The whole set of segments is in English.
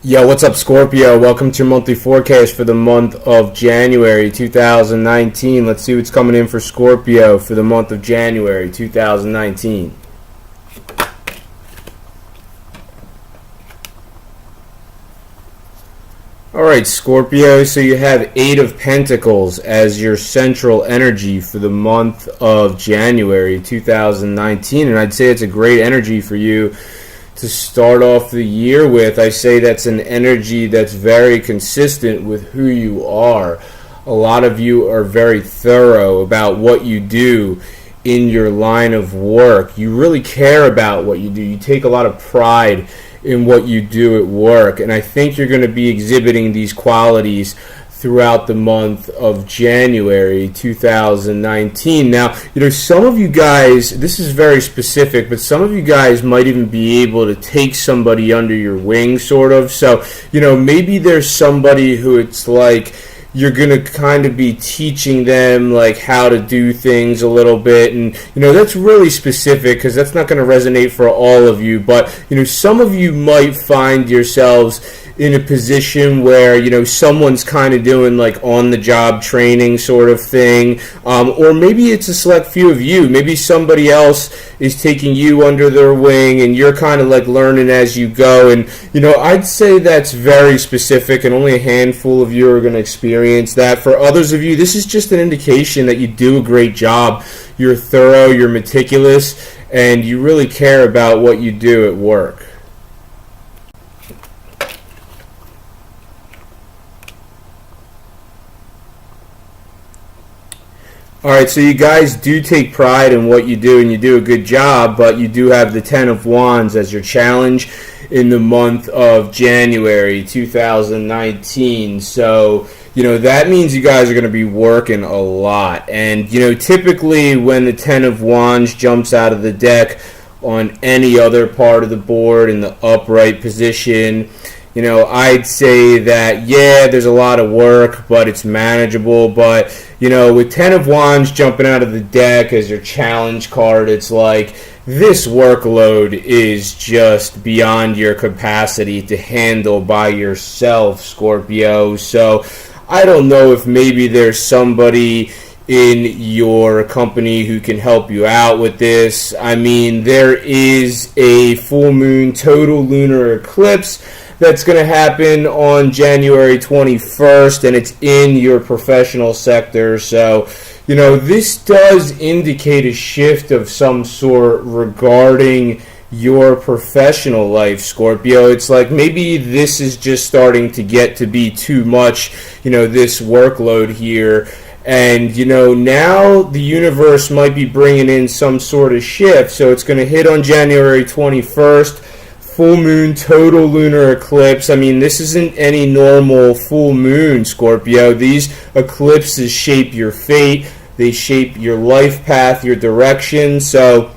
Yo, what's up, Scorpio? Welcome to your monthly forecast for the month of January 2019. Let's see what's coming in for Scorpio for the month of January 2019. Alright, Scorpio, so you have Eight of Pentacles as your central energy for the month of January 2019, and I'd say it's a great energy for you to start off the year with. I say that's an energy that's very consistent with who you are. A lot of you are very thorough about what you do in your line of work. You really care about what you do. You take a lot of pride in what you do at work, and I think you're going to be exhibiting these qualities throughout the month of January 2019. Now, some of you guys, this is very specific, but some of you guys might even be able to take somebody under your wing, sort of. So, maybe there's somebody who it's like you're going to kind of be teaching them like how to do things a little bit, and that's really specific because that's not going to resonate for all of you, but some of you might find yourselves in a position where someone's kind of doing like on the job training sort of thing, or maybe it's a select few of you. Maybe somebody else is taking you under their wing and you're kind of like learning as you go, and I'd say that's very specific and only a handful of you are going to experience that. For others of you, this is just an indication that you do a great job. You're thorough, you're meticulous, and you really care about what you do at work. Alright, so you guys do take pride in what you do and you do a good job, but you do have the Ten of Wands as your challenge in the month of January 2019. So, that means you guys are going to be working a lot. And, typically when the Ten of Wands jumps out of the deck on any other part of the board in the upright position, I'd say that, yeah, there's a lot of work, but it's manageable. But, with Ten of Wands jumping out of the deck as your challenge card, it's like this workload is just beyond your capacity to handle by yourself, Scorpio. So I don't know if maybe there's somebody in your company who can help you out with this. I mean, there is a full moon total lunar eclipse that's going to happen on January 21st, and it's in your professional sector. So, this does indicate a shift of some sort regarding your professional life, Scorpio. It's like maybe this is just starting to get to be too much, this workload here. And, now the universe might be bringing in some sort of shift. So it's going to hit on January 21st. Full moon, total lunar eclipse. I mean, this isn't any normal full moon, Scorpio. These eclipses shape your fate. They shape your life path, your direction. So,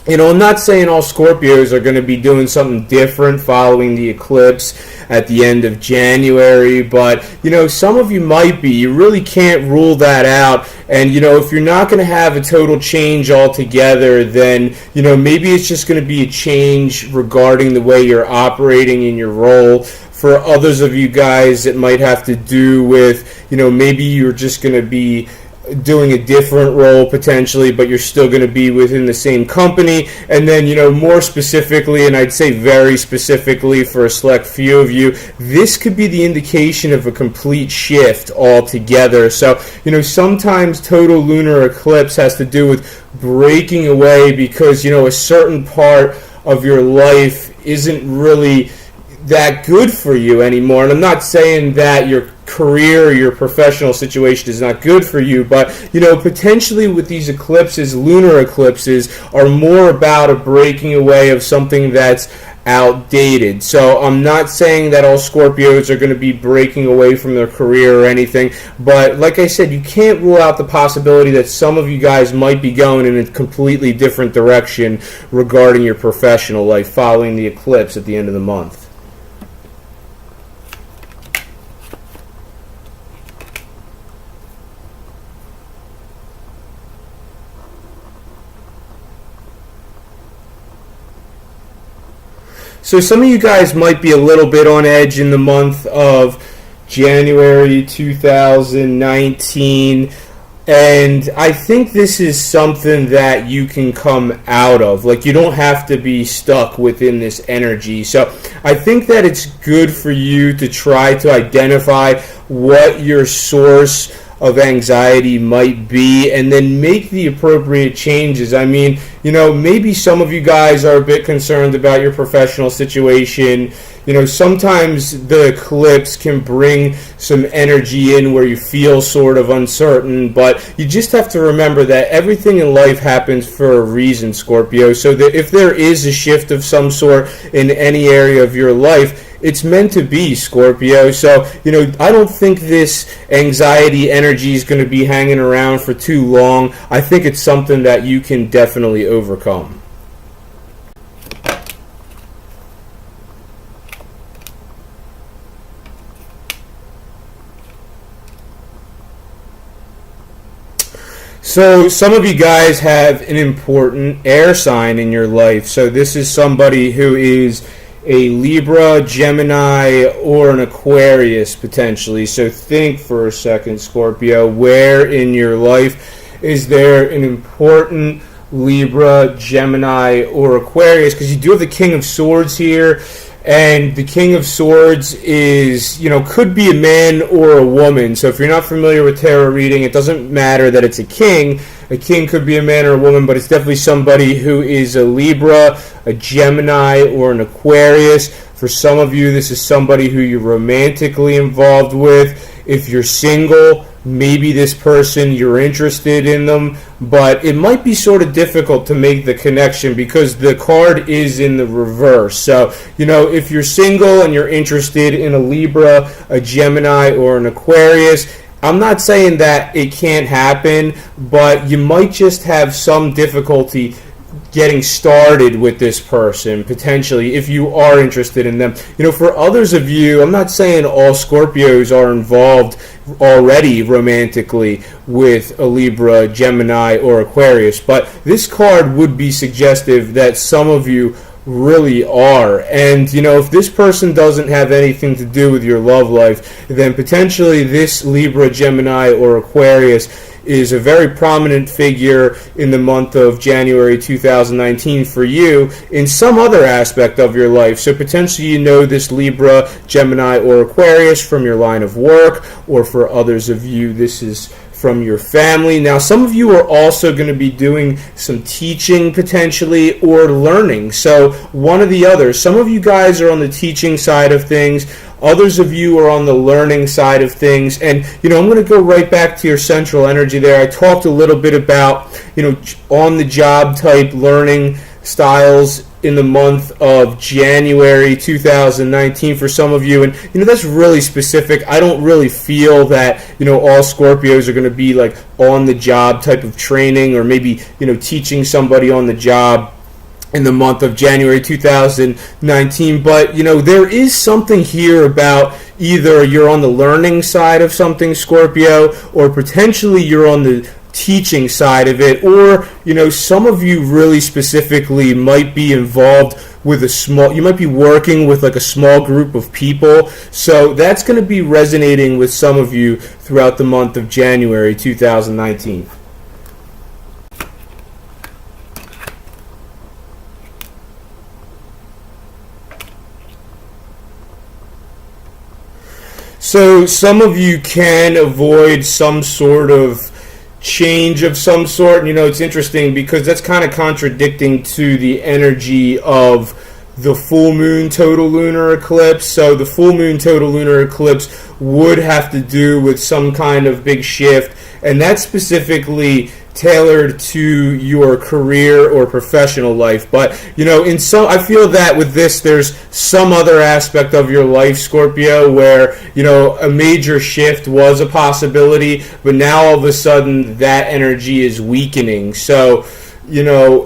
I'm not saying all Scorpios are going to be doing something different following the eclipse at the end of January, but, some of you might be. You really can't rule that out. And, if you're not going to have a total change altogether, then, maybe it's just going to be a change regarding the way you're operating in your role. For others of you guys, it might have to do with, maybe you're just going to be doing a different role potentially, but you're still going to be within the same company. And then, more specifically, and I'd say very specifically for a select few of you, this could be the indication of a complete shift altogether. So, sometimes total lunar eclipse has to do with breaking away because, a certain part of your life isn't really that good for you anymore. And I'm not saying that your career or your professional situation is not good for you, but potentially with these eclipses, lunar eclipses are more about a breaking away of something that's outdated. So I'm not saying that all Scorpios are going to be breaking away from their career or anything, but like I said, you can't rule out the possibility that some of you guys might be going in a completely different direction regarding your professional life following the eclipse at the end of the month. So some of you guys might be a little bit on edge in the month of January 2019. And I think this is something that you can come out of. Like, you don't have to be stuck within this energy. So I think that it's good for you to try to identify what your source of anxiety might be and then make the appropriate changes. I mean, maybe some of you guys are a bit concerned about your professional situation. Sometimes the eclipse can bring some energy in where you feel sort of uncertain, but you just have to remember that everything in life happens for a reason, Scorpio. So that if there is a shift of some sort in any area of your life, it's meant to be, Scorpio. So, I don't think this anxiety energy is going to be hanging around for too long. I think it's something that you can definitely overcome. So some of you guys have an important air sign in your life. So this is somebody who is a Libra, Gemini, or an Aquarius potentially. So think for a second, Scorpio, where in your life is there an important Libra, Gemini, or Aquarius? Because you do have the King of Swords here. And the King of Swords is, could be a man or a woman. So if you're not familiar with tarot reading, it doesn't matter that it's a king. A king could be a man or a woman, but it's definitely somebody who is a Libra, a Gemini, or an Aquarius. For some of you, this is somebody who you're romantically involved with. If you're single, maybe this person, you're interested in them, but it might be sort of difficult to make the connection because the card is in the reverse. So, if you're single and you're interested in a Libra, a Gemini, or an Aquarius, I'm not saying that it can't happen, but you might just have some difficulty getting started with this person, potentially, if you are interested in them. For others of you, I'm not saying all Scorpios are involved already romantically with a Libra, Gemini, or Aquarius, but this card would be suggestive that some of you really are. And if this person doesn't have anything to do with your love life, then potentially this Libra, Gemini, or Aquarius is a very prominent figure in the month of January 2019 for you in some other aspect of your life. So potentially this Libra, Gemini, or Aquarius from your line of work, or for others of you, this is from your family. Now, some of you are also going to be doing some teaching potentially or learning. So one or the other. Some of you guys are on the teaching side of things. Others of you are on the learning side of things. And, I'm going to go right back to your central energy there. I talked a little bit about, on-the-job type learning styles in the month of January 2019 for some of you. And, that's really specific. I don't really feel that, all Scorpios are going to be like on-the-job type of training or maybe, teaching somebody on the job in the month of January 2019, but there is something here about either you're on the learning side of something, Scorpio, or potentially you're on the teaching side of it, or some of you really specifically might be involved with you might be working with like a small group of people. So that's going to be resonating with some of you throughout the month of January 2019. So some of you can avoid some sort of change of some sort. It's interesting because that's kind of contradicting to the energy of the full moon total lunar eclipse. So the full moon total lunar eclipse would have to do with some kind of big shift, and that's specifically tailored to your career or professional life. But I feel that with this there's some other aspect of your life, Scorpio, where a major shift was a possibility, but now all of a sudden that energy is weakening. So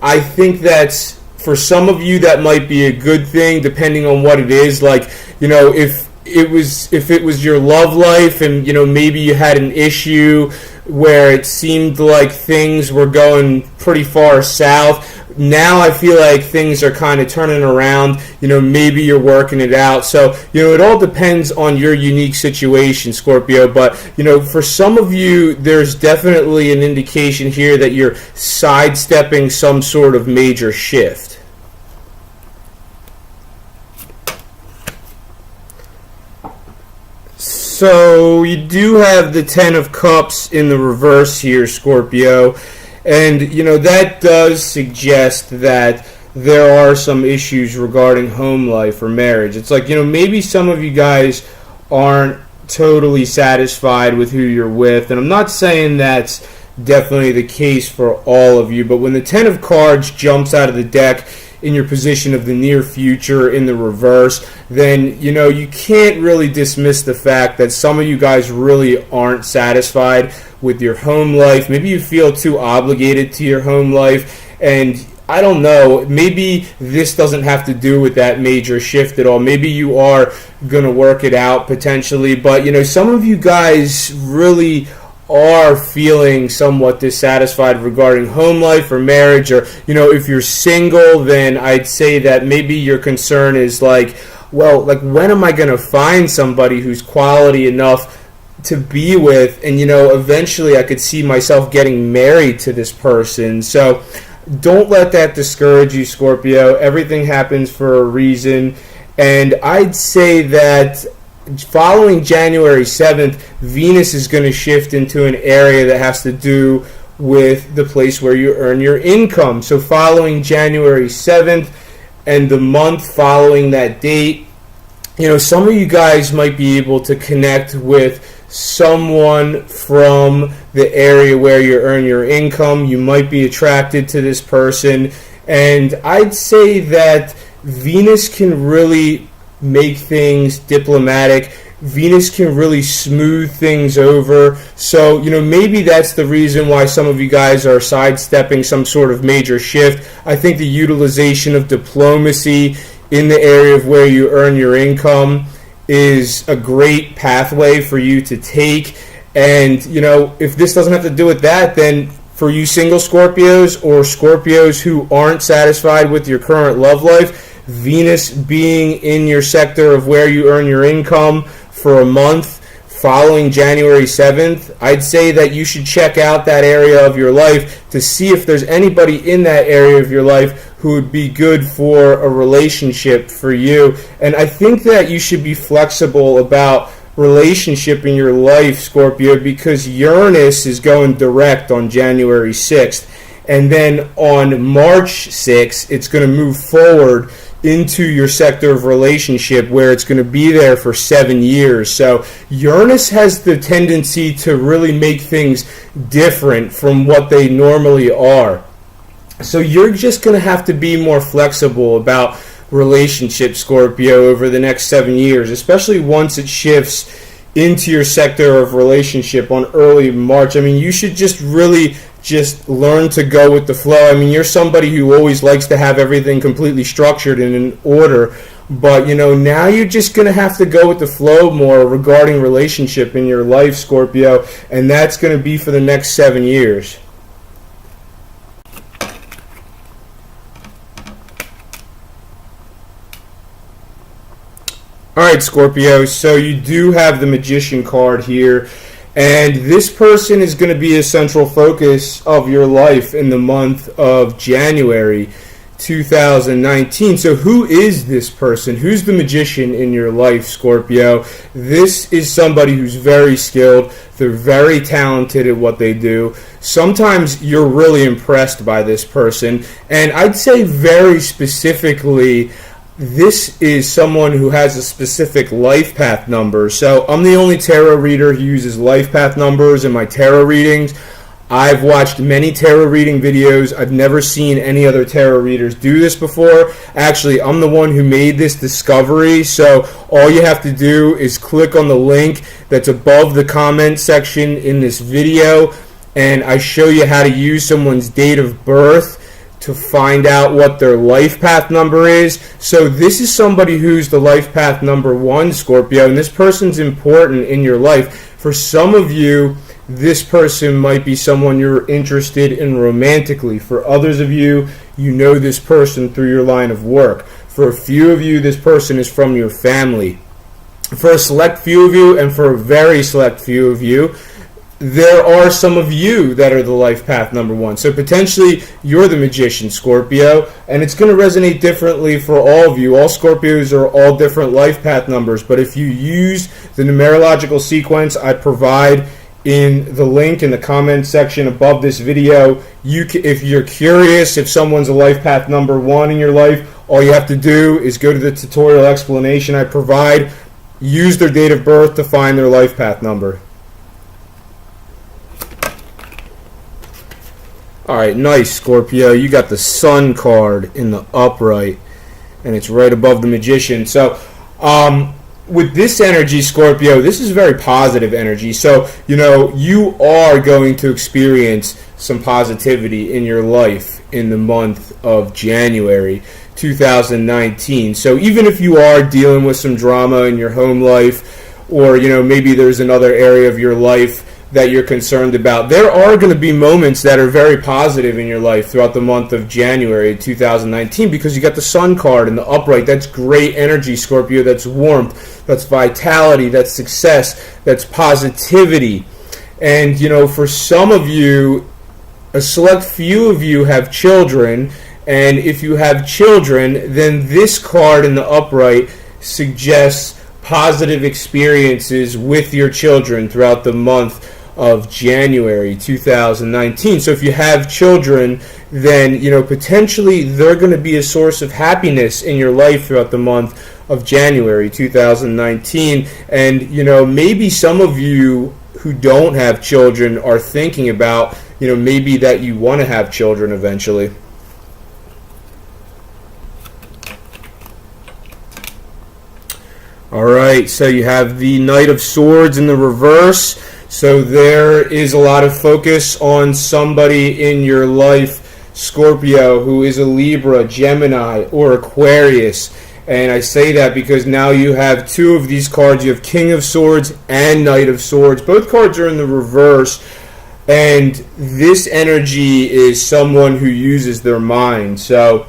I think that's, for some of you, that might be a good thing depending on what it is. Like, if it was your love life and maybe you had an issue where it seemed like things were going pretty far south, now I feel like things are kind of turning around. Maybe you're working it out. So, it all depends on your unique situation, Scorpio. But, for some of you, there's definitely an indication here that you're sidestepping some sort of major shift. So, you do have the Ten of Cups in the reverse here, Scorpio. And, that does suggest that there are some issues regarding home life or marriage. It's like, maybe some of you guys aren't totally satisfied with who you're with. And I'm not saying that's definitely the case for all of you. But when the Ten of Cards jumps out of the deck in your position of the near future in the reverse, then, you can't really dismiss the fact that some of you guys really aren't satisfied with your home life. Maybe you feel too obligated to your home life, and I don't know, maybe this doesn't have to do with that major shift at all. Maybe you are going to work it out potentially, but some of you guys really are feeling somewhat dissatisfied regarding home life or marriage, or if you're single, then I'd say that maybe your concern is like, when am I going to find somebody who's quality enough to be with, and eventually I could see myself getting married to this person. So don't let that discourage you, Scorpio. Everything happens for a reason, and I'd say that following January 7th, Venus is going to shift into an area that has to do with the place where you earn your income. So following January 7th and the month following that date, some of you guys might be able to connect with someone from the area where you earn your income. You might be attracted to this person, and I'd say that Venus can really make things diplomatic. Venus can really smooth things over. So, maybe that's the reason why some of you guys are sidestepping some sort of major shift. I think the utilization of diplomacy in the area of where you earn your income is a great pathway for you to take. And, if this doesn't have to do with that, then for you single Scorpios or Scorpios who aren't satisfied with your current love life, Venus being in your sector of where you earn your income for a month following January 7th, I'd say that you should check out that area of your life to see if there's anybody in that area of your life who would be good for a relationship for you. And I think that you should be flexible about relationship in your life, Scorpio, because Uranus is going direct on January 6th. And then on March 6th, it's going to move forward into your sector of relationship where it's going to be there for 7 years. So Uranus has the tendency to really make things different from what they normally are. So you're just going to have to be more flexible about relationship, Scorpio, over the next 7 years, especially once it shifts into your sector of relationship on early March. I mean, you should just really just learn to go with the flow. I mean, you're somebody who always likes to have everything completely structured and in order, but now you're just going to have to go with the flow more regarding relationship in your life, Scorpio, and that's going to be for the next 7 years. Alright, Scorpio, so you do have the Magician card here, and this person is going to be a central focus of your life in the month of January 2019. So who is this person? Who's the Magician in your life, Scorpio? This is somebody who's very skilled. They're very talented at what they do. Sometimes you're really impressed by this person, and I'd say very specifically, this is someone who has a specific life path number. So I'm the only tarot reader who uses life path numbers in my tarot readings. I've watched many tarot reading videos. I've never seen any other tarot readers do this before. Actually, I'm the one who made this discovery. So all you have to do is click on the link that's above the comment section in this video, and I show you how to use someone's date of birth to find out what their life path number is. So this is somebody who's the life path number 1, Scorpio, and this person's important in your life. For some of you, this person might be someone you're interested in romantically. For others of you, you know this person through your line of work. For a few of you, this person is from your family. For a select few of you, and for a very select few of you, there are some of you that are the life path number one. So potentially you're the magician, Scorpio, and it's going to resonate differently for all of you. All Scorpios are all different life path numbers, but if you use the numerological sequence I provide in the link in the comment section above this video, if you're curious if someone's a life path number one in your life, all you have to do is go to the tutorial explanation I provide, use their date of birth to find their life path number. Alright, nice, Scorpio. You got the Sun card in the upright, and it's right above the Magician. So, with this energy, Scorpio, this is very positive energy. So, you are going to experience some positivity in your life in the month of January 2019. So, even if you are dealing with some drama in your home life, or, maybe there's another area of your life that you're concerned about, there are going to be moments that are very positive in your life throughout the month of January 2019 because you got the Sun card in the upright. That's great energy, Scorpio. That's warmth, that's vitality, that's success, that's positivity. And, for some of you, a select few of you have children, and if you have children, then this card in the upright suggests positive experiences with your children throughout the month of January 2019. So if you have children, then potentially they're going to be a source of happiness in your life throughout the month of January 2019. And maybe some of you who don't have children are thinking about maybe that you want to have children eventually. Alright, so you have the Knight of Swords in the reverse. So there is a lot of focus on somebody in your life, Scorpio, who is a Libra, Gemini, or Aquarius. And I say that because now you have two of these cards. You have King of Swords and Knight of Swords. Both cards are in the reverse. And this energy is someone who uses their mind. So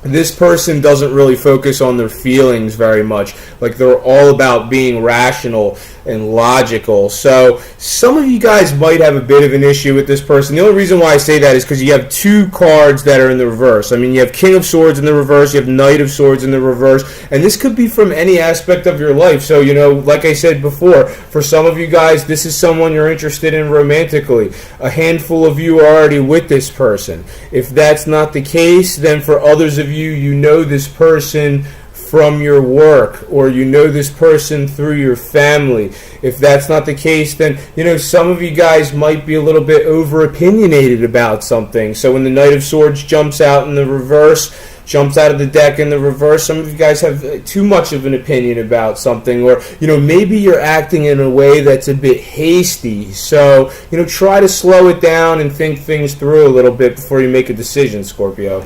this person doesn't really focus on their feelings very much. Like, they're all about being rational and logical. So some of you guys might have a bit of an issue with this person. The only reason why I say that is because you have two cards that are in the reverse. I mean, you have King of Swords in the reverse, you have Knight of Swords in the reverse, and this could be from any aspect of your life. So, like I said before, for some of you guys, this is someone you're interested in romantically. A handful of you are already with this person. If that's not the case, then for others of you, you know this person from your work, or this person through your family. If that's not the case, then some of you guys might be a little bit over opinionated about something. So when the Knight of Swords jumps out in the reverse, jumps out of the deck in the reverse, some of you guys have too much of an opinion about something, or maybe you're acting in a way that's a bit hasty. So try to slow it down and think things through a little bit before you make a decision, Scorpio.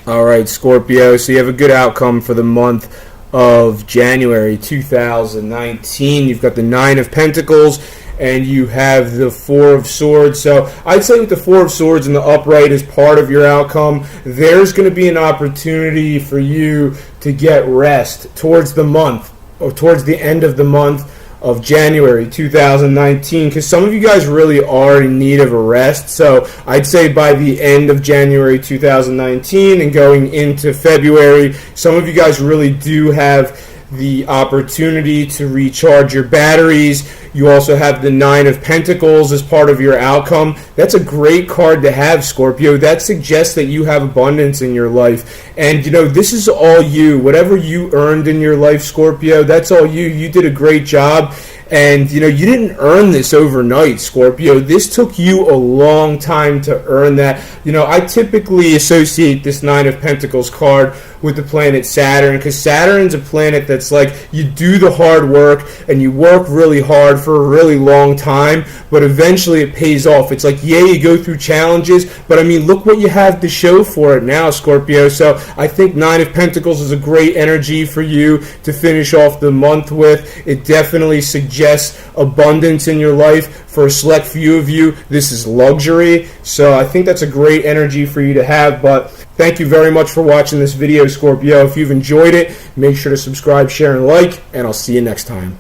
Alright, Scorpio, so you have a good outcome for the month of January 2019. You've got the Nine of Pentacles, and you have the Four of Swords. So I'd say with the Four of Swords in the upright as part of your outcome, there's going to be an opportunity for you to get rest towards the month, or towards the end of the month of January 2019, because some of you guys really are in need of a rest. So I'd say by the end of January 2019 and going into February, some of you guys really do have the opportunity to recharge your batteries. You also have the Nine of Pentacles as part of your outcome. That's a great card to have, Scorpio. That suggests that you have abundance in your life. And, this is all you. Whatever you earned in your life, Scorpio, that's all you. You did a great job. And, you didn't earn this overnight, Scorpio. This took you a long time to earn that. I typically associate this Nine of Pentacles card with the planet Saturn, because Saturn's a planet that's like, you do the hard work and you work really hard for a really long time, but eventually it pays off. It's like, yeah, you go through challenges, but I mean, look what you have to show for it now, Scorpio. So I think Nine of Pentacles is a great energy for you to finish off the month with. It definitely suggests abundance in your life. For a select few of you, this is luxury. So I think that's a great energy for you to have. But thank you very much for watching this video, Scorpio. If you've enjoyed it, make sure to subscribe, share, and like, and I'll see you next time.